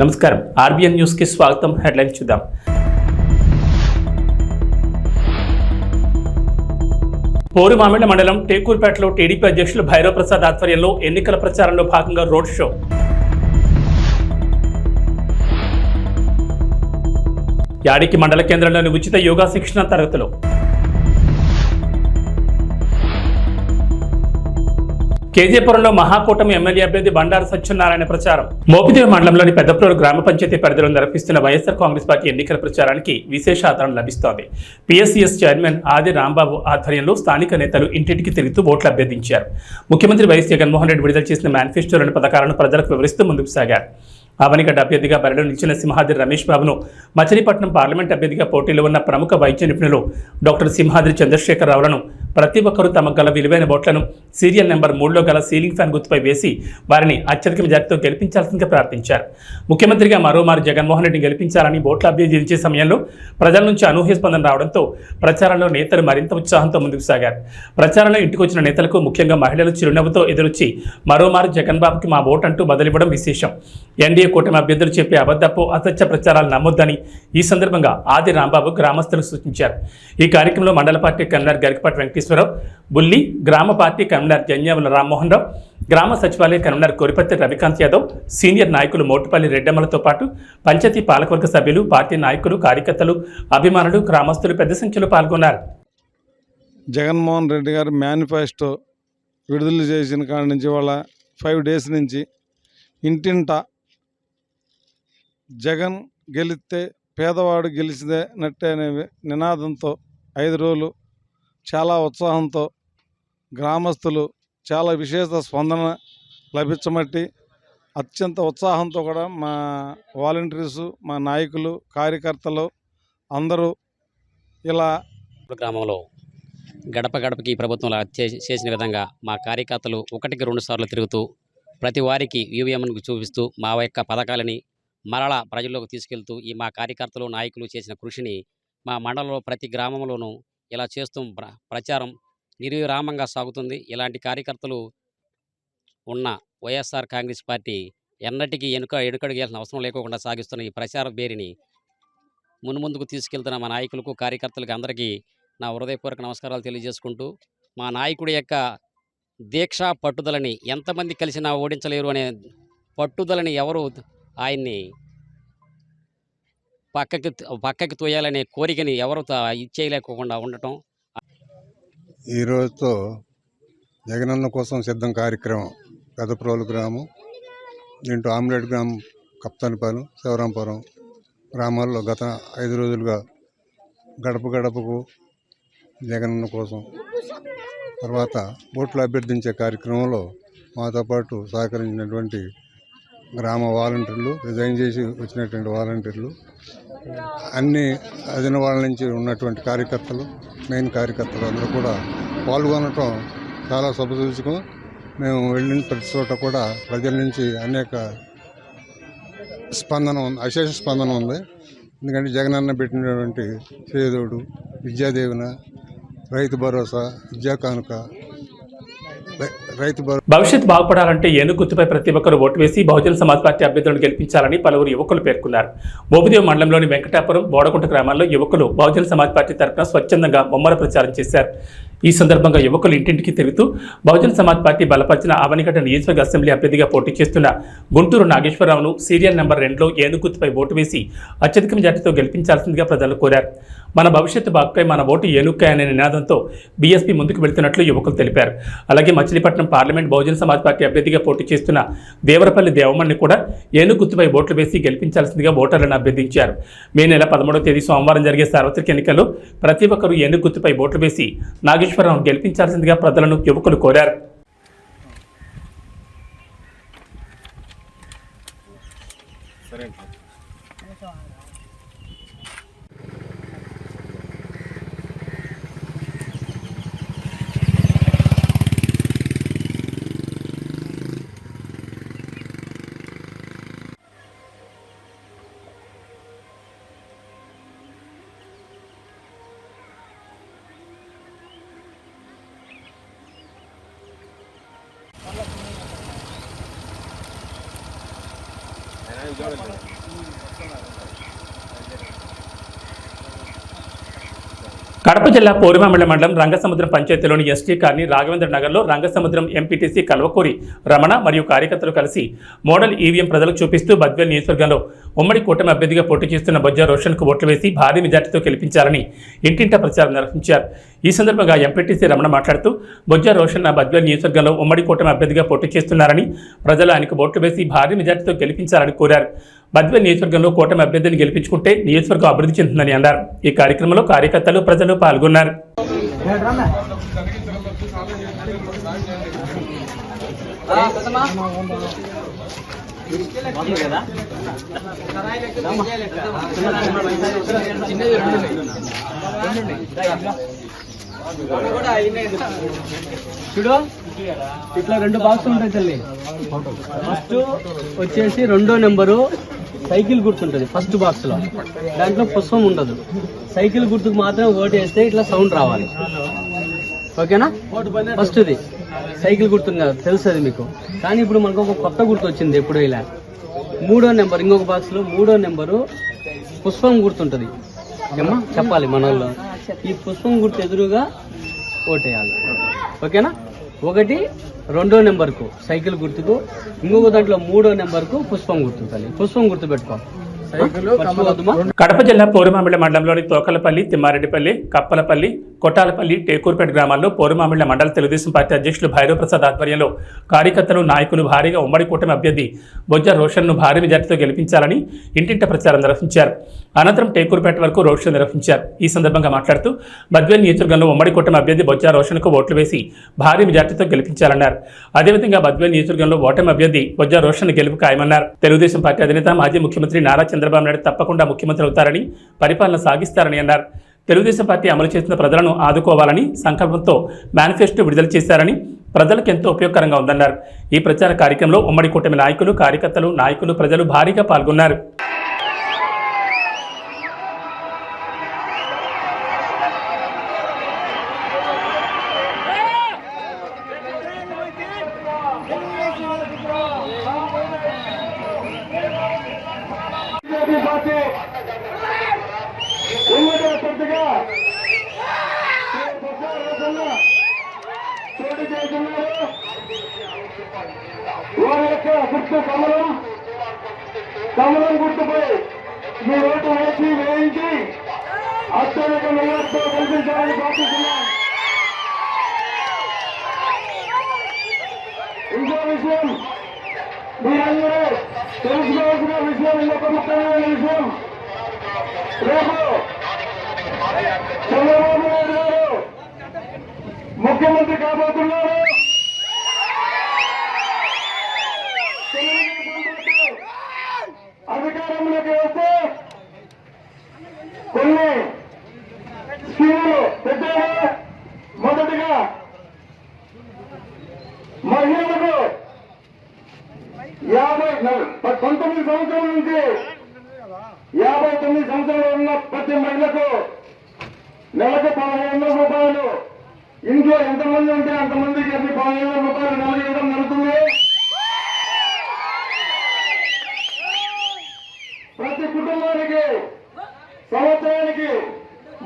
నమస్కారం RBN news కి స్వాగతం. హెడ్లైన్స్ చూద్దాం. పోరుమామిళ్ల మండలం టేకూర్పేటలో టీడీపీ అధ్యక్షులు భైరవ్ ప్రసాద్ ఆధ్వర్యంలో ఎన్నికల ప్రచారంలో భాగంగా రోడ్ షో. యాడికి మండల కేంద్రంలోని ఉచిత యోగా శిక్షణ తరగతులు. కేజీపురంలో మహాకూటమి ఎమ్మెల్యే అభ్యర్థి బండారు సత్యనారాయణ ప్రచారం. మోపిదేవి మండలంలోని పెద్దప్రోలు గ్రామ పంచాయతీ పరిధిలో నిర్వహిస్తున్న వైఎస్ఆర్ కాంగ్రెస్ పార్టీ ఎన్నికల ప్రచారానికి విశేష ఆదరణ లభిస్తోంది. పిఎస్సిఎస్ చైర్మన్ ఆది రాంబాబు ఆధ్వర్యంలో స్థానిక నేతలు ఇంటింటికి తిరుగుతూ ఓట్లు అభ్యర్థించారు. ముఖ్యమంత్రి వైఎస్ జగన్మోహన్ రెడ్డి విడుదల చేసిన మేనిఫెస్టోలోని పథకాలను ప్రజలకు వివరిస్తూ ముందుకు సాగారు. అవనిగడ్డ అభ్యర్థిగా బరిలో నిలిచిన సింహాద్రి రమేష్ బాబును, మచిలీపట్నం పార్లమెంట్ అభ్యర్థిగా పోటీలో ఉన్న ప్రముఖ వైద్య నిపుణులు డాక్టర్ సింహాద్రి చంద్రశేఖరరావులను ప్రతి ఒక్కరూ తమకు గల విలువైన ఓట్లను సీరియల్ నెంబర్ 3లో గల సీలింగ్ ఫ్యాన్ గుర్తుపై వేసి వారిని అత్యధిక మెజార్టీతో గెలిపించాల్సిందిగా ప్రార్థించారు. ముఖ్యమంత్రిగా మరోమారు జగన్మోహన్ రెడ్డిని గెలిపించాలని ఓట్ల అభ్యర్థించే సమయంలో ప్రజల నుంచి అనూహ్య స్పందన రావడంతో ప్రచారంలో నేతలు మరింత ఉత్సాహంతో ముందుకు సాగారు. ప్రచారంలో ఇంటికొచ్చిన నేతలకు ముఖ్యంగా మహిళలు చిరునవ్వుతో ఎదురొచ్చి మరోమారు జగన్ బాబుకి మా ఓటు అంటూ బదిలివ్వడం విశేషం. ఎన్డీఏ కూటమి అభ్యర్థులు చెప్పే అబద్ధపు అసత్య ప్రచారాలు నమ్మొద్దని ఈ సందర్భంగా ఆది రాంబాబు గ్రామస్తులకు సూచించారు. ఈ కార్యక్రమంలో మండల పార్టీ కన్వీనర్ గరికపాటి వెంకటేశ్వరరావు, బుల్లి, గ్రామ పార్టీ కన్వీనర్ జన్యావుల రామ్మోహన్ రావు, గ్రామ సచివాలయ కన్వీనర్ కోరిపత్తి రవికాంత్ యాదవ్, సీనియర్ నాయకులు మోటుపల్లి రెడ్డమ్మలతో పాటు పంచాయతీ పాలకవర్గ సభ్యులు, పార్టీ నాయకులు, కార్యకర్తలు, అభిమానులు, గ్రామస్తులు పెద్ద సంఖ్యలో పాల్గొన్నారు. జగన్మోహన్ రెడ్డి గారు మేనిఫెస్టో విడుదల చేసిన కాడి నుంచి వాళ్ళ 5 days నుంచి ఇంటింట జగన్ గెలిస్తే పేదవాడు గెలిచినట్టే అనే నినాదంతో 5 రోజులు చాలా ఉత్సాహంతో గ్రామస్తులు చాలా విశేష స్పందన లభించమట్టి అత్యంత ఉత్సాహంతో కూడా మా వాలంటీర్సు, మా నాయకులు, కార్యకర్తలు అందరూ ఇలా గ్రామంలో గడప గడపకి ప్రభుత్వంలో చేసిన విధంగా మా కార్యకర్తలు 1కి 2 సార్లు తిరుగుతూ ప్రతి వారికి ఈవీఎంను చూపిస్తూ మా యొక్క పథకాలని మరలా ప్రజల్లోకి తీసుకెళ్తూ ఈ మా కార్యకర్తలు, నాయకులు చేసిన కృషిని మా మండలంలో ప్రతి గ్రామంలోనూ ఇలా చేస్తూ ప్రచారం నిర్విరామంగా సాగుతుంది. ఇలాంటి కార్యకర్తలు ఉన్న వైఎస్ఆర్ కాంగ్రెస్ పార్టీ ఎన్నటికీ ఎడుకడుగేయాల్సిన అవసరం లేకుండా సాగిస్తున్న ఈ ప్రచార బేరిని మున్ముందుకు తీసుకెళ్తున్న మా నాయకులకు, కార్యకర్తలకు అందరికీ నా హృదయపూర్వక నమస్కారాలు తెలియజేసుకుంటూ, మా నాయకుడి యొక్క దీక్ష పట్టుదలని ఎంతమంది కలిసినా ఓడించలేరు అనే పట్టుదలని ఎవరు ఆయన్ని పక్కకి తోయాలనే కోరికని ఎవరు ఇచ్చేయలేకుండా ఉండటం. ఈరోజుతో జగనన్న కోసం సిద్ధం కార్యక్రమం పెద్దప్రోలు గ్రామం, దీంట్లో ఆమ్లెట్ గ్రామం, కప్తానిపాలెం, శివరాంపురం గ్రామాల్లో గత 5 రోజులుగా గడప గడపకు జగనన్న కోసం తర్వాత ఓట్లు అభ్యర్థించే కార్యక్రమంలో మాతో పాటు సహకరించినటువంటి గ్రామ వాలంటీర్లు, రిజైన్ చేసి వచ్చినటువంటి వాలంటీర్లు, అన్ని అదిన వాళ్ళ నుంచి ఉన్నటువంటి కార్యకర్తలు, మెయిన్ కార్యకర్తలు అందరూ కూడా పాల్గొనటం చాలా శుభసూచకం. మేము వెళ్ళిన ప్రతి చోట కూడా ప్రజల నుంచి అనేక స్పందన ఉంది, అశేష స్పందన ఉంది. ఎందుకంటే జగనన్న పెట్టినటువంటి చేదోడు, విద్యాదీవెన, రైతు భరోసా, విద్యా కానుక, భవిష్యత్తు బాగుపడాలంటే ఏనుగు గుర్తుపై ప్రతి ఒక్కరు ఓటు వేసి బహుజన సమాజ్ పార్టీ అభ్యర్థులను గెలిపించాలని పలువురు యువకులు పేర్కొన్నారు. మోపిదేవి మండలంలోని వెంకటాపురం, బోడకుంట గ్రామాల్లో యువకులు బహుజన సమాజ్ పార్టీ తరఫున స్వచ్ఛందంగా ముమ్మర ప్రచారం చేశారు. ఈ సందర్భంగా యువకులు ఇంటింటికి తిరుగుతూ బహుజన సమాజ్ పార్టీ బలపరిచిన అవనిగడ్డ నియోజకవర్గ అసెంబ్లీ అభ్యర్థిగా పోటీ చేస్తున్న గుంటూరు నాగేశ్వరరావును సీరియల్ నెంబర్ 2లో ఏనుగు గుర్తుపై ఓటు వేసి అత్యధిక మెజార్టీతో గెలిపించాల్సిందిగా ప్రజలు కోరారు. మన భవిష్యత్తు బాగుపై మన ఓటు ఏనుక్కాయ అనే నినాదంతో బీఎస్పీ ముందుకు వెళుతున్నట్లు యువకులు తెలిపారు. అలాగే మచిలీపట్నం పార్లమెంట్ బహుజన సమాజ్ పార్టీ అభ్యర్థిగా పోటీ చేస్తున్న దేవరపల్లి దేవమణ్ణి కూడా ఏనుగు గుర్తుపై ఓట్లు వేసి గెలిపించాల్సిందిగా ఓటర్లను అభ్యర్థించారు. మే నెల 13వ తేదీ సోమవారం జరిగే సార్వత్రిక ఎన్నికల్లో ప్రతి ఒక్కరూ ఏనుగు గుర్తుపై ఓట్లు వేసి నాగేశ్వరరావును గెలిపించాల్సిందిగా ప్రజలను యువకులు కోరారు. కడప జిల్లా పోరుమామిళ్ల మండలం రంగసముద్రం పంచాయతీలోని ఎస్టీ కాలనీ రాఘవేంద్ర నగర్లో రంగసముద్రం ఎంపీటీసీ కల్వకూరి రమణ మరియు కార్యకర్తలు కలిసి మోడల్ ఈవీఎం ప్రజలకు చూపిస్తూ బద్వేల్ నియోజకవర్గంలో ఉమ్మడి కూటమి అభ్యర్థిగా పోటీ చేస్తున్న బొజ్జా రోషన్కు ఓట్లు వేసి భారీ మెజార్టీతో గెలిపించాలని ఇంటింటా ప్రచారం నిర్వహించారు. ఈ సందర్భంగా ఎంపీటీసీ రమణ మాట్లాడుతూ బొజ్జా రోషన్ బద్వేల్ నియోజకవర్గంలో ఉమ్మడి కూటమి అభ్యర్థిగా పోటీ చేస్తున్నారని ప్రజలు ఆయనకు ఓట్లు వేసి భారీ మెజార్టీతో గెలిపించాలని కోరారు. బద్వేల్ నియోజకవర్గంలో కూటమి అభ్యర్థిని గెలిపించుకుంటే నియోజకవర్గం అభివృద్ధి చెందుతుందని అన్నారు. ఈ కార్యక్రమంలో కార్యకర్తలు ప్రజలు పాల్గొన్నారు. చూడు ఇట్లా 2 బాక్స్ ఉంటాయి తల్లి. ఫస్ట్ వచ్చేసి 2వ నెంబరు సైకిల్ గుర్తుంటుంది. ఫస్ట్ బాక్స్ లో దాంట్లో పుష్పం ఉండదు. సైకిల్ గుర్తుకు మాత్రం ఓటు వేస్తే ఇట్లా సౌండ్ రావాలి. ఓకేనా? ఫస్ట్ది సైకిల్ గుర్తుంది కదా, తెలుసు అది మీకు. కానీ ఇప్పుడు మనకు ఒక కొత్త గుర్తు వచ్చింది. ఎప్పుడు ఇలా 3వ నెంబర్ ఇంకొక బాక్స్ లో 3వ నెంబరు పుష్పం గుర్తుంటది. ఏమ్మా చెప్పాలి మన వాళ్ళు. ఈ పుష్పం గుర్తు ఎదురుగా ఓటేయాలి. ఓకేనా? 1 2వ నెంబర్కు సైకిల్ గుర్తుకు, ఇంకొక దాంట్లో 3వ నెంబర్కు పుష్పం గుర్తు. తల్లి పుష్పం గుర్తు పెట్టుకో. కడప జిల్లా పోరుమామిళ్ల మండలంలోని తోకలపల్లి, తిమ్మారెడ్డిపల్లి, కప్పలపల్లి, కొట్టాలపల్లి, టేకూర్పేట గ్రామాల్లో పోరుమామిళ్ల మండల తెలుగుదేశం పార్టీ అధ్యక్షులు భైరవ్ ప్రసాద్ ఆధ్వర్యంలో కార్యకర్తలు, నాయకులు భారీగా ఉమ్మడి కూటమి అభ్యర్థి బొజ్జా రోషన్ను భారీ మెజార్టీతో గెలిపించాలని ఇంటింట ప్రచారం నిర్వహించారు. అనంతరం టేకూర్పేట వరకు రోడ్ షో నిర్వహించారు. ఈ సందర్భంగా మాట్లాడుతూ బద్వేల్ నియోజకవర్గంలో ఉమ్మడి కూటమి అభ్యర్థి బొజ్జా రోషన్కు ఓట్లు వేసి భారీ మెజార్టీతో గెలిపించాలన్నారు. అదేవిధంగా బద్వేల్ నియోజకవర్గంలో ఓటమి అభ్యర్థి బొజ్జా రోషన్ గెలుపు ఖాయమన్నారు. తెలుగుదేశం పార్టీ అధినేత మాజీ ముఖ్యమంత్రి నారా చంద్రబాబు నాయుడు తప్పకుండా ముఖ్యమంత్రి అవుతారని, పరిపాలన సాగిస్తారని అన్నారు. తెలుగుదేశం పార్టీ అమలు చేసిన ప్రజలను ఆదుకోవాలని సంకల్పంతో మేనిఫెస్టో విడుదల చేశారని, ప్రజలకు ఎంతో ఉపయోగకరంగా ఉందన్నారు. ఈ ప్రచార కార్యక్రమంలో ఉమ్మడి కూటమి నాయకులు, కార్యకర్తలు, నాయకులు, ప్రజలు భారీగా పాల్గొన్నారు. కమలం గుర్తుపై మీ ఓటు వేయించి అత్యధిక మెజార్టీతో గెలిపించాలని ప్రార్థిస్తున్నాం. ఇంకో విషయం మీరందరూ తెలుసుకోవాల్సిన విషయం, ఇంకొక ముఖ్యమైన విషయం, రేపు చంద్రబాబు నాయుడు గారు ముఖ్యమంత్రి కాబోతున్నారు. అధికారంలోకి వస్తే కొన్ని స్కీములు పెట్టారు. మొదటిగా మహిళలకు 19 సంవత్సరాల నుంచి 59 సంవత్సరాలు ఉన్న ప్రతి మహిళకు నెలకు 1500 రూపాయలు, ఇంట్లో ఎంతమంది ఉంటే అంతమందికి 1500 రూపాయలు నెలకు ఇవ్వడం జరుగుతుంది. ప్రతి కుటుంబానికి సంవత్సరానికి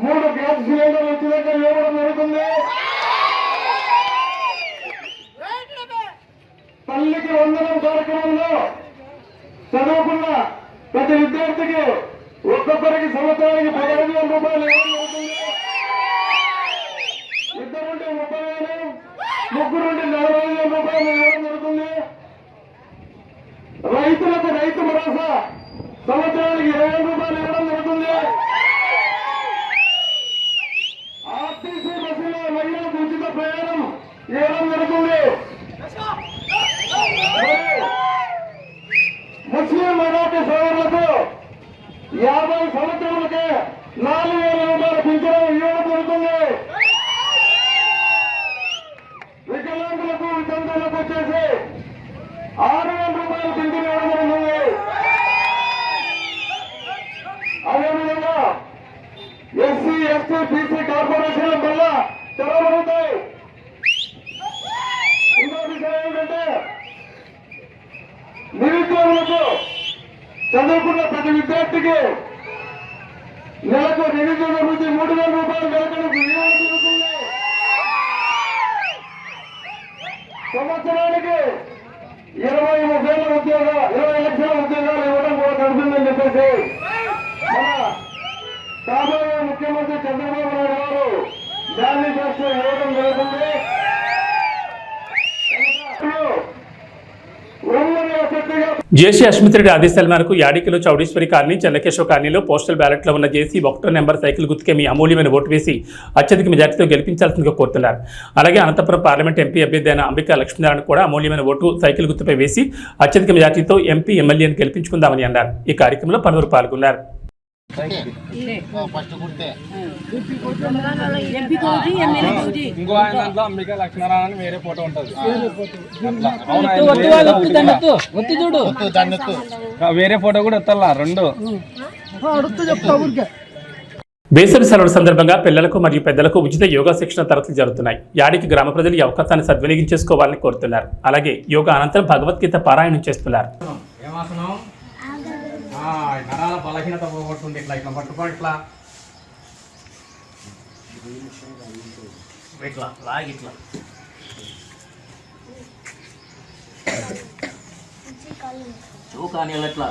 3 గ్యాస్ సిలిండర్లు ఉచితంగా ఇవ్వడం జరుగుతుంది. తల్లికి వందనం కార్యక్రమంలో చదువుకున్న ప్రతి విద్యార్థికి ఒక్కొక్కరికి సంవత్సరానికి 15,000 రూపాయలు ఇవ్వడం జరుగుతుంది. ఇద్దరుంటే 30,000, ముగ్గురుంటే 40,000 రూపాయలు ఇవ్వడం జరుగుతుంది. రైతులకు రైతు భరోసా సంవత్సరానికి 20,000 రూపాయలు ఇవ్వడం జరుగుతుంది. ఆర్టీసీ బస్సులో మహిళలకు ఉచిత ప్రయాణం ఇవ్వడం జరుగుతుంది. ముస్లిం మైనార్టీ సోదరులకు 50 సంవత్సరాలకే 4,000 రూపాయల పింఛను ఇవ్వడం జరుగుతుంది. వికలాంగులకు, వితంతువులకు వచ్చేసి 6,000 రూపాయల పింఛను ఇవ్వడం జరుగుతుంది. అదేవిధంగా ఎస్సీ, ఎస్టీ, బీసీ కార్పొరేషన్ల వల్ల తెరవబడతాయి. ఇంకో విషయం ఏంటంటే నిరుద్యోగులకు చదువుకున్న ప్రతి విద్యార్థికి నెలకు నిరుద్యోగ వృత్తి 3,000 రూపాయలు నెలకు వినియోగం జరుగుతుంది. సంవత్సరానికి 20 లక్షల ఉద్యోగాలు ఇవ్వడం కూడా జరుగుతుందని చెప్పేసి మన కాబోయే ముఖ్యమంత్రి చంద్రబాబు నాయుడు గారు మేనిఫెస్టో ఇవ్వడం జరుగుతుంది. జేసీ అశ్మిత్ రెడ్డి ఆదేశాల మేరకు యాడికిలో చౌడేశ్వరి కాలనీ, చెన్నకేశవ కాలనీలో పోస్టల్ బ్యాలెట్లో ఉన్న జేసీ 1 నెంబర్ సైకిల్ గుర్తుకే మీ అమూల్యమైన ఓటు వేసి అత్యధిక మెజార్టీతో గెలిపించాల్సిందిగా కోరుతున్నారు. అలాగే అనంతపురం పార్లమెంట్ ఎంపీ అభ్యర్థి అయిన అంబికా లక్ష్మీనారాయణ కూడా అమూల్యమైన ఓటు సైకిల్ గుర్తుపై వేసి అత్యధిక మెజార్టీతో ఎంపీ ఎమ్మెల్యేని గెలిపించుకుందామని అన్నారు. ఈ కార్యక్రమంలో పలువురు పాల్గొన్నారు. ఇంకో ఆయన దాంట్లో అంబికా లక్ష్మీనారాయణ వేరే ఫోటో ఉంటుంది, వేరే ఫోటో కూడా ఎత్తాలా 2. వేసవి సెలవుల సందర్భంగా పిల్లలకు మరియు పెద్దలకు ఉచిత యోగా శిక్షణ తరగతులు జరుగుతున్నాయి. యాడికి గ్రామ ప్రజలు ఈ అవకాశాన్ని సద్వినియోగించేసుకోవాలని కోరుతున్నారు. అలాగే యోగా అనంతరం భగవద్గీత పారాయణం చేస్తున్నారు. నరాల బలహీనత పోగొడుతుంది. ఇట్లా ఇట్లా పట్టుకోండి, ఇట్లా ఇట్లా లాగి ఇట్లా చూకాని ఇట్లా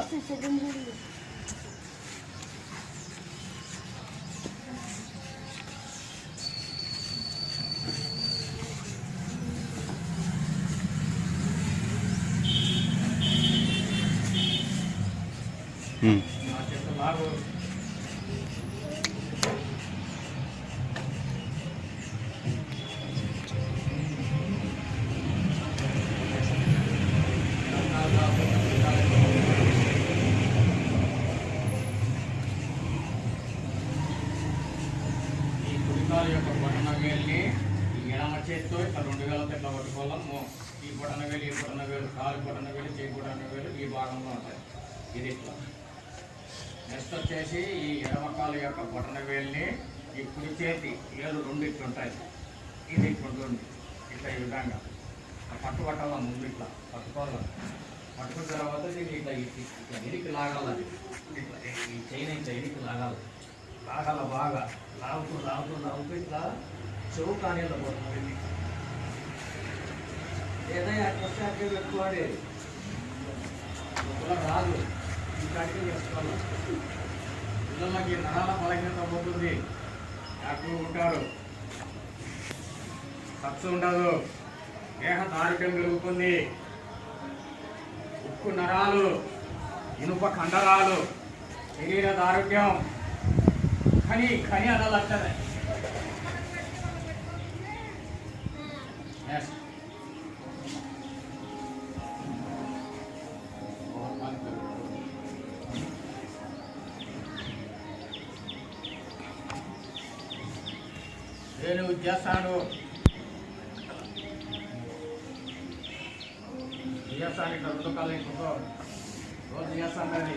యొక్క బొటన వేలుని ఈ ఎడమ చేతితో ఇట్లా 2 వేలతో ఇట్లా పట్టుకోవాలము. ఈ బొటన వేలు, ఈ బొటన వేలు, కాలు బొటన వేలు, చేయి బొటన వేలు ఈ భాగంలో ఉంటాయి. ఇది ఇట్లా. నెక్స్ట్ వచ్చేసి ఈ ఎడమ కాలు యొక్క బొటన వేలుని ఈ కుడి చేతి ఏళ్ళు 2 ఇట్లా ఉంటాయి. ఇది ఇట్లా ఉంటుంది. ఇట్లా ఈ విధంగా పట్టుబట్టాల ముందు ఇట్లా పట్టుకోవాలి. పట్టుకున్న తర్వాత దీన్ని ఇట్లా ఇట్లా ఎనికి లాగాలి. ఇట్లా ఈ చైన్ ఇట్లా ఎనికి లాగాలి. బాగా లాగుతూ ఇట్లా చెవు కానీ పోతుంది. ఏదైనా అట్లా అట్లే పెట్టుకోండి. రాదు ఇంకా చేసుకోవాలి. పిల్లలకి నరాల బలహీనత పోతుంది, యాక్టివ్ ఉంటారు, ఖర్చు ఉండదు, దేహ దారుఢ్యం పెరుగుతుంది. ఉక్కు నరాలు, ఇనుప కండరాలు, శరీర దారుఢ్యం ఖని అనాలట్టనే. నేను చేస్తాను ఇట్లా 2 కాళ్ళు ఇంకో రోజు చేస్తాను. కానీ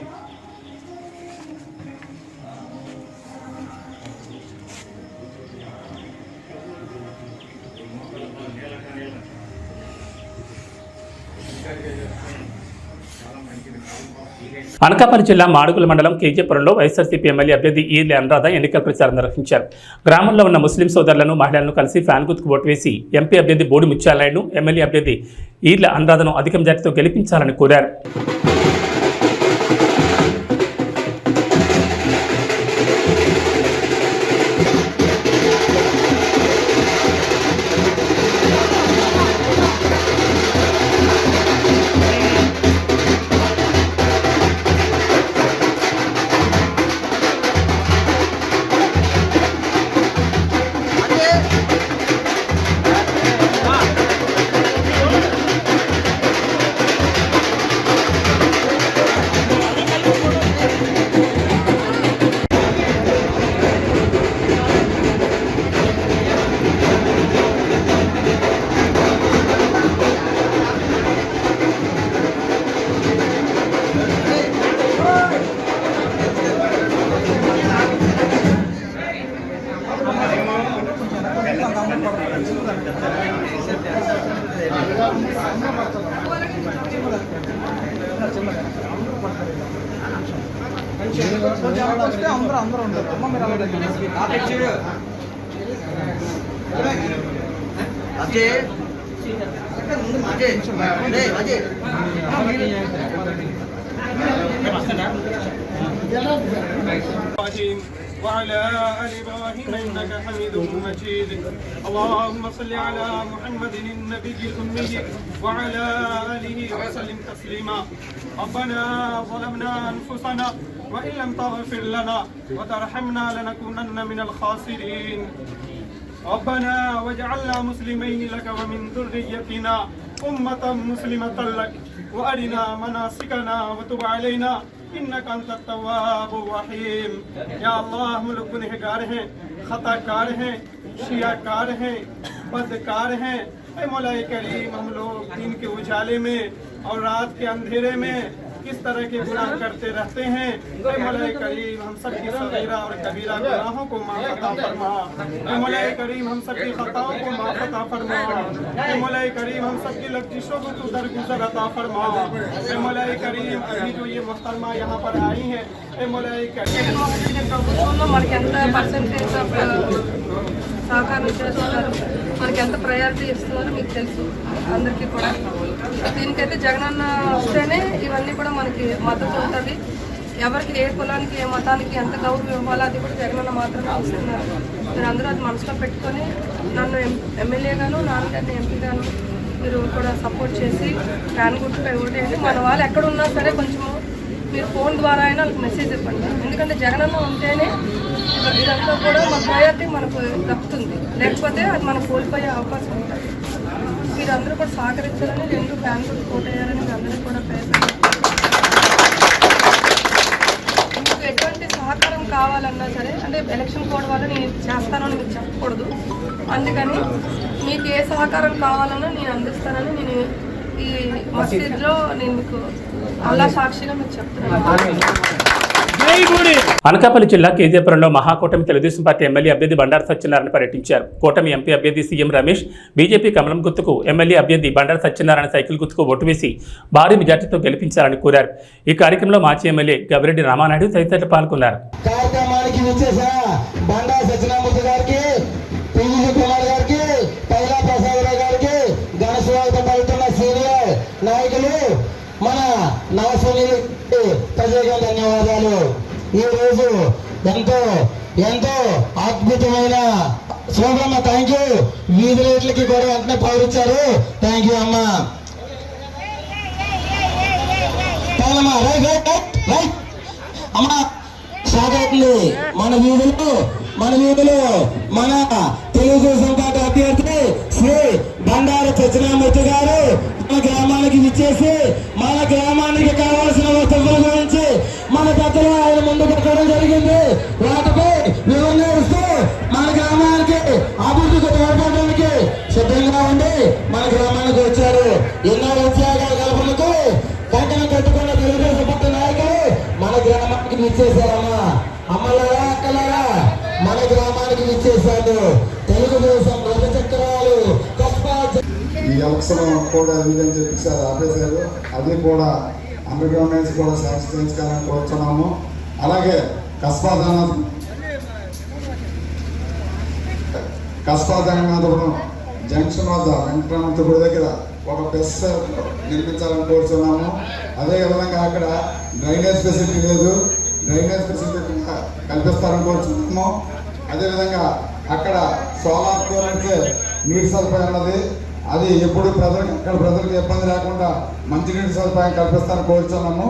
అనకాపల్లి జిల్లా మాడుగుల మండలం కేజీపురంలో వైఎస్ఆర్సీపీ ఎమ్మెల్యే అభ్యర్థి ఈర్ల అనురాధ ఎన్నికల ప్రచారం నిర్వహించారు. గ్రామంలో ఉన్న ముస్లిం సోదరులను, మహిళలను కలిసి ఫ్యాన్ గుర్తుకు ఓటు వేసి ఎంపీ అభ్యర్థి బోడి ముత్యాలనాయుడును, ఎమ్మెల్యే అభ్యర్థి ఈర్ల అనురాధను అధిక మెజార్టీతో గెలిపించాలని కోరారు. وعلى آل إبراهيم إنك حميد مجيد اللهم صل على محمد النبي الأمي وعلى آله وسلم تسليما ربنا ظلمنا أنفسنا وإن لم تغفر لنا وترحمنا لنكونن من الخاسرين ربنا واجعلنا مسلمين لك ومن ذريتنا أمة مسلمة لك وأرنا مناسكنا وتب علينا इन्नक अंत तव्वाब रहीम। या अल्लाह हम लोग गुनहगार हैं, खताकार हैं, शियाकार हैं, बदकार हैं। ऐ मौला करीम हम लोग दिन के उजाले में और रात के अंधेरे में किस तरह के गुनाह करते रहते हैं। ऐ मौला करीम हम सब की सगीरा और कबीरा गुनाहों को माफ़ अता फरमा। ऐ मौला करीम हम सब की खताओं को माफ़ अता फरमा। ऐ मौला करीम हम सब की लफ्ज़िशों को तू दरगुजर अता फरमा। ऐ मौला करीम अभी जो ये मोहतरमा यहाँ पर आई हैं, ऐ मौला करीम ప్రభుత్వంలో మనకి ఎంత పర్సెంటేజ్ ఆఫ్ సహకారం చేస్తున్నారు, మనకి ఎంత ప్రయారిటీ ఇస్తున్నారో మీకు తెలుసు అందరికీ కూడా. దీనికైతే జగనన్న వస్తేనే ఇవన్నీ కూడా మనకి మద్దతు ఉంటుంది. ఎవరికి ఏ కులానికి ఏ మతానికి ఎంత గౌరవం ఇవ్వాలో అది కూడా జగనన్న మాత్రమే వస్తున్నారు. మీరు అందరూ అది మనసులో పెట్టుకొని నన్ను ఎమ్మెల్యేగాను, నాన్నగారిని ఎంపీగాను మీరు కూడా సపోర్ట్ చేసి ఫ్యాన్ గుర్తుపై ఓటేయండి. మన వాళ్ళు ఎక్కడున్నా సరే కొంచెము మీరు ఫోన్ ద్వారా అయినా వాళ్ళకి మెసేజ్ ఇవ్వండి. ఎందుకంటే జగనన్న ఉంటేనే ఇదంతా కూడా మన ప్రయారిటీ మనకు దక్కుతుంది, లేకపోతే అది మనం కోల్పోయే అవకాశం ఉంటుంది. మీరు అందరూ కూడా సహకరించాలని, రెండు ఫ్యాన్ గుర్తు ఓటేయాలని అందరూ కూడా ప్రయత్నం. మీకు ఎటువంటి సహకారం కావాలన్నా సరే, అంటే ఎలక్షన్ కోడ్ వల్ల నేను చేస్తానని మీకు చెప్పకూడదు. అందుకని మీకు ఏ సహకారం కావాలన్నా నేను అందిస్తానని నేను ఈ మసీద్లో నేను మీకు అల్లా సాక్షిగా మీకు చెప్తున్నాను. అనకాపల్లి జిల్లా కేజీపురంలో మహాకూటమి తెలుగుదేశం పార్టీ ఎమ్మెల్యే అభ్యర్థి బండారు సత్యనారాయణ పర్యటించారు. కూటమి ఎంపీ అభ్యర్థి సీఎం రమేష్, బీజేపీ కమలం గుర్తుకు ఎమ్మెల్యే అభ్యర్థి బండారు సత్యనారాయణ సైకిల్ గుర్తుకు ఓటు వేసి భారీ మెజార్టీతో గెలిపించాలని కోరారు. ఈ కార్యక్రమంలో మాజీ ఎమ్మెల్యే గవిరెడ్డి రామానాయుడు తదితరులు పాల్గొన్నారు. మన నవసునీలు ప్రజలకు ధన్యవాదాలు. ఈ రోజు ఎంతో అద్భుతమైన శోభమ్మ, థ్యాంక్ యూ. వీధి రేట్లకి కూడా వెంటనే పౌరించారు, థ్యాంక్ యూ అమ్మా. అమ్మా సాగవుతుంది మన వీధులు మన తెలుగుదేశం పార్టీ అభ్యర్థి శ్రీ బండారు సత్యనారాయణ గారు మన గ్రామానికి విచ్చేసి మన గ్రామానికి కావాల్సిన వస్తువుల గురించి మన పెద్దలు ఆయన ముందు పెట్టడం జరిగింది. వాటిపై వివరణ ఇస్తూ మన గ్రామానికి అభివృద్ధికి తోడ్పడడానికి సిద్ధంగా ఉండి మన గ్రామానికి వచ్చారు. ఎన్నో ఉద్యోగాల కల్పనకు కంకణం కట్టుకున్న తెలుగుదేశం పార్టీ నాయకులు మన గ్రామానికి విచ్చేశారమ్మా. అమ్మలారా, అక్కలారా, మన గ్రామానికి విచ్చేశారు. తెలుగుదేశం రథ చక్రాలు ఈ అవసరం కూడా లేదని చెప్పేసారు, ఆపేశారు. అది కూడా అండర్ గ్రౌండ్ కూడా చేయించుకోవాలని కోరుతున్నాము. అలాగే కస్బా జగన్నాథపురం జంక్షన్ వద్ద వెంకటరామూర్తి గుడి దగ్గర ఒక బెస్ నిర్మించాలని కోరుతున్నాము. అదేవిధంగా అక్కడ డ్రైనేజ్ ఫెసిలిటీ లేదు, డ్రైనేజ్ ఫెసిలిటీ కల్పిస్తారని కోరుతున్నాము. అదేవిధంగా అక్కడ సోలార్తో అంటే నీటి సదుపాయం ఉన్నది, అది ఎప్పుడు ప్రజలకు ఇబ్బంది లేకుండా మంచినీటి సదుపాయం కల్పిస్తారని కోరుతున్నాము.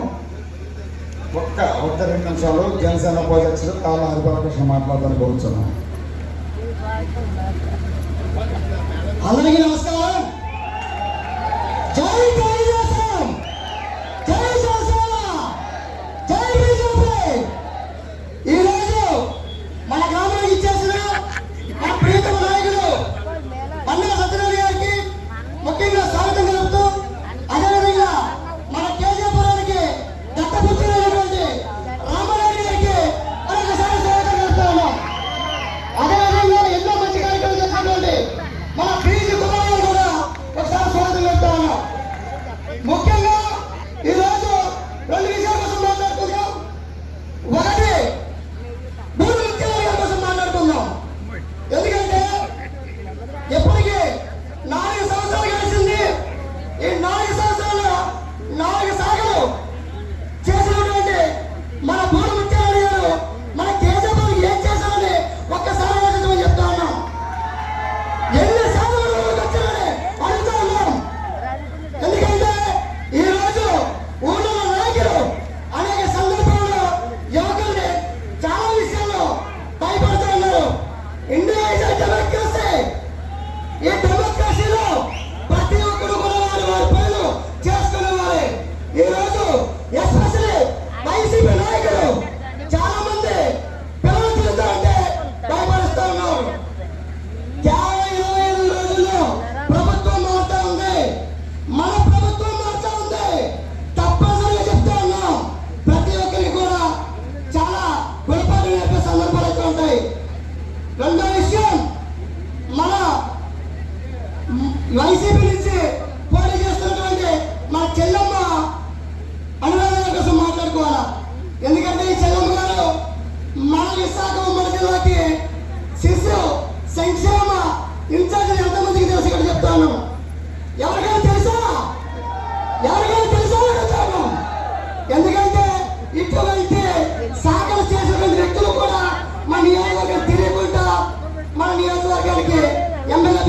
ఒక్క 2 నిమిషాలు జనసేన ఉపాధ్యక్షుడు కాళ్ళ హరిబాలకృష్ణ మాట్లాడతాను కోరుతున్నాము. అందరికీ నమస్కారం. జై తెలుగుదేశం, జై జనసేన, జై బీజేపీ. ఈరోజు మన గ్రామానికి ఇచ్చేసిన మన ప్రియతమ నాయకుడు బండారు సత్యనారాయణ గారికి ముఖ్యంగా స్వాగతం తెలుపుతూ, అదేవిధంగా మన కేజీపురానికి దత్తపుత్రులైనటువంటి రామారాయుడు గారికి మరొకసారి స్వాగతం తెలుపుతా ఉన్నాం. అదేవిధంగా ఎన్నో మంచి కార్యక్రమాలు చేసినటువంటి మన బీజీ కుమారులు కూడా ఒకసారి స్వాగతం చెప్తా ఉన్నాం. ముఖ్యంగా ఈరోజు 2 విషయాల కోసం మాట్లాడుతున్నాం.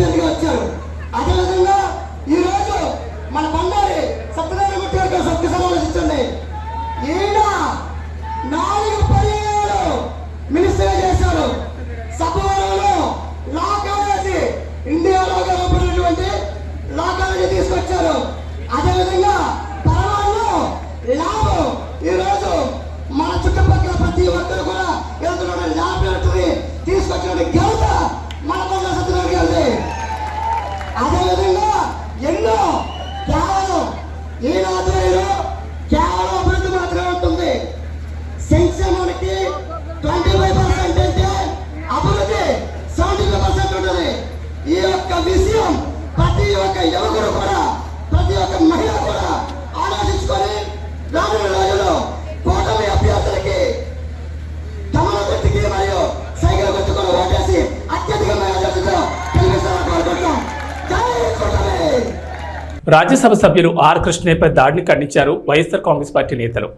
అభ్యర్థిగా వచ్చారు. అదేవిధంగా ఈరోజు మన బండారి సత్యనారాయణ గారికి ఒక్కసారి ఆలోచించండి. ఈయన 4 పర్యాయాలు మినిస్టర్ చేశారు. సభవరంలో లా కాలేజీ ఇండియాలో గర్వపడినటువంటి లా కాలేజీ తీసుకొచ్చారు. అదేవిధంగా పరవాళ్ళు ల్యాబ్ ఈరోజు మన చుట్టుపక్కల ప్రతి ఒక్కరు కూడా వెళ్తున్న ల్యాబొరేటరీ తీసుకొచ్చిన ఘనత మన బండారి సత్యనారాయణ గారిది. అదేవిధంగా ఎన్నో కేవలం ఈయన ఆధ్వర్యంలో కేవలం అభివృద్ధి మాత్రమే ఉంటుంది. సంక్షేమానికి 25% అంటే అభివృద్ధి 75% ఉంటుంది. ఈ యొక్క విషయం ప్రతి ఒక్క యువకుడు కూడా ప్రతి ఒక్క మహిళ కూడా ఆలోచించుకొని రానున్న రోజుల్లో కూటమి అభ్యర్థులకి కమల గుర్తుకి మరియు సైకిల్ గుర్తుకొని ఓటేసి అత్యధిక మెజారిటీతో గెలిపిస్తారని కోరుకుంటున్నాం. జై కూటమి. రాజ్యసభ సభ్యులు ఆర్ కృష్ణయ్యపై దాడిని ఖండించారు వైఎస్ఆర్ కాంగ్రెస్ పార్టీ నేతలు.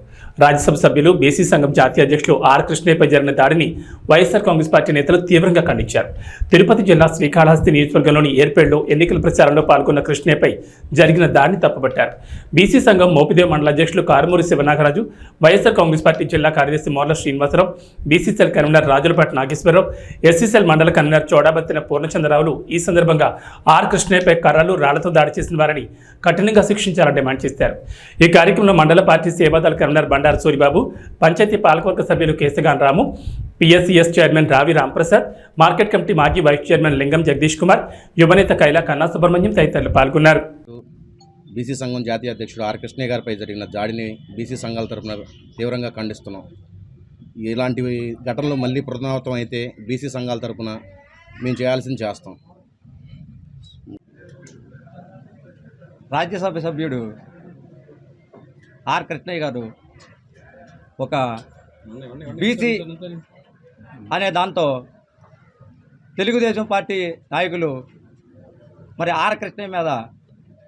రాజ్యసభ సభ్యులు బీసీ సంఘం జాతీయ అధ్యక్షులు ఆర్ కృష్ణయ్యపై జరిగిన దాడిని వైఎస్ఆర్ కాంగ్రెస్ పార్టీ నేతలు తీవ్రంగా ఖండించారు. తిరుపతి జిల్లా శ్రీకాళహస్తి నియోజకవర్గంలోని ఏర్పేడులో ఎన్నికల ప్రచారంలో పాల్గొన్న కృష్ణయ్యపై జరిగిన దాడిని తప్పుపట్టారు. బీసీ సంఘం మోపిదేవి మండల అధ్యక్షులు Karumuri Sivanagaraju, YSR Congress party జిల్లా కార్యదర్శి Morla Srinivasarao, BCCL convener Rajulapati Nageswararao, SCCL మండల కన్వీనర్ చోడాబత్తిన పూర్ణచంద్రరావులు ఈ సందర్భంగా ఆర్ కృష్ణయ్యపై కర్రలు రాళ్లతో దాడి చేసిన వారిని కఠినంగా శిక్షించాలని డిమాండ్ చేశారు. ఈ కార్యక్రమంలో మండల పార్టీ సేవాదళ కన్వీనర్ బండారు సూరిబాబు, పంచాయతీ పాలకవర్గ సభ్యులు కేశగాన్ రాము, పిఎస్సిఎస్ చైర్మన్ రావి రాంప్రసాద్, మార్కెట్ కమిటీ మాజీ వైస్ చైర్మన్ లింగం జగదీష్ కుమార్, యువనేత కైలా కన్నా సుబ్రహ్మణ్యం తదితరులు పాల్గొన్నారు. బీసీ సంఘం జాతీయ అధ్యక్షుడు ఆర్ కృష్ణయ్య గారిపై జరిగిన దాడిని బీసీ సంఘాల తరఫున తీవ్రంగా ఖండిస్తున్నాం. ఇలాంటి ఘటనలు మళ్ళీ పునరావృతం అయితే బీసీ సంఘాల తరఫున మేము చేయాల్సింది చేస్తాం. రాజ్యసభ సభ్యుడు ఆర్ కృష్ణయ్య గారు ఒక బీసీ అనే దాంతో తెలుగుదేశం పార్టీ నాయకులు మరి ఆర్ కృష్ణయ్య మీద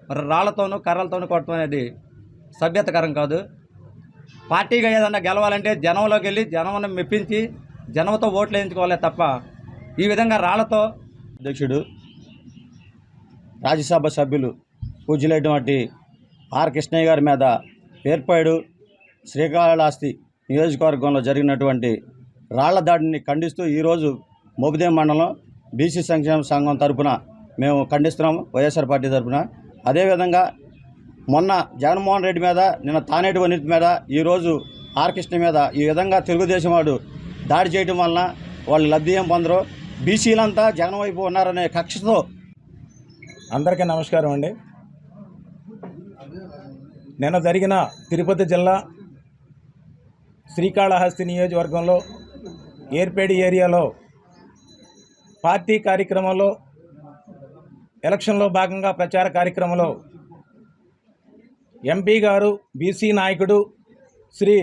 మరి రాళ్లతోనూ కర్రలతోనూ కొట్టడం అనేది సభ్యతకరం కాదు. పార్టీగా ఏదన్నా గెలవాలంటే జనంలోకి వెళ్ళి జనంను మెప్పించి జనంతో ఓట్లు వేయించుకోవాలి తప్ప ఈ విధంగా రాళ్లతో. అధ్యక్షుడు రాజ్యసభ సభ్యులు పూజ్యులైనటువంటి ఆర్ కృష్ణయ్య గారి మీద ఏర్పాడు శ్రీకాళహస్తి నియోజకవర్గంలో జరిగినటువంటి రాళ్ల దాడిని ఖండిస్తూ ఈరోజు మోపిదేవి మండలం బీసీ సంక్షేమ సంఘం తరఫున మేము ఖండిస్తున్నాము, వైఎస్ఆర్ పార్టీ తరఫున. అదేవిధంగా మొన్న జగన్మోహన్ రెడ్డి మీద, నిన్న తానేటి వనిత మీద, ఈరోజు ఆర్ కృష్ణ మీద ఈ విధంగా తెలుగుదేశం వాడు దాడి చేయడం వలన వాళ్ళు లబ్ధి ఏం పొందరు. బీసీలంతా జగన్ వైపు ఉన్నారనే కక్షతో. అందరికీ నమస్కారం అండి. నిన్న జరిగిన తిరుపతి జిల్లా శ్రీకాళహస్తి నియోజకవర్గంలో ఏర్పేడి ఏరియాలో పార్టీ కార్యక్రమంలో ఎలక్షన్లో భాగంగా ప్రచార కార్యక్రమంలో ఎంపీ గారు, బీసీ నాయకుడు శ్రీ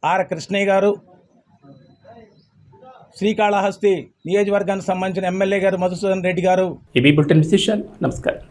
ఆర్ కృష్ణయ్య గారు, శ్రీకాళహస్తి నియోజకవర్గానికి సంబంధించిన ఎమ్మెల్యే గారు మధుసూదన్ రెడ్డి గారు. ఇవి బులెటిన్ విశేషాలు. నమస్కారం.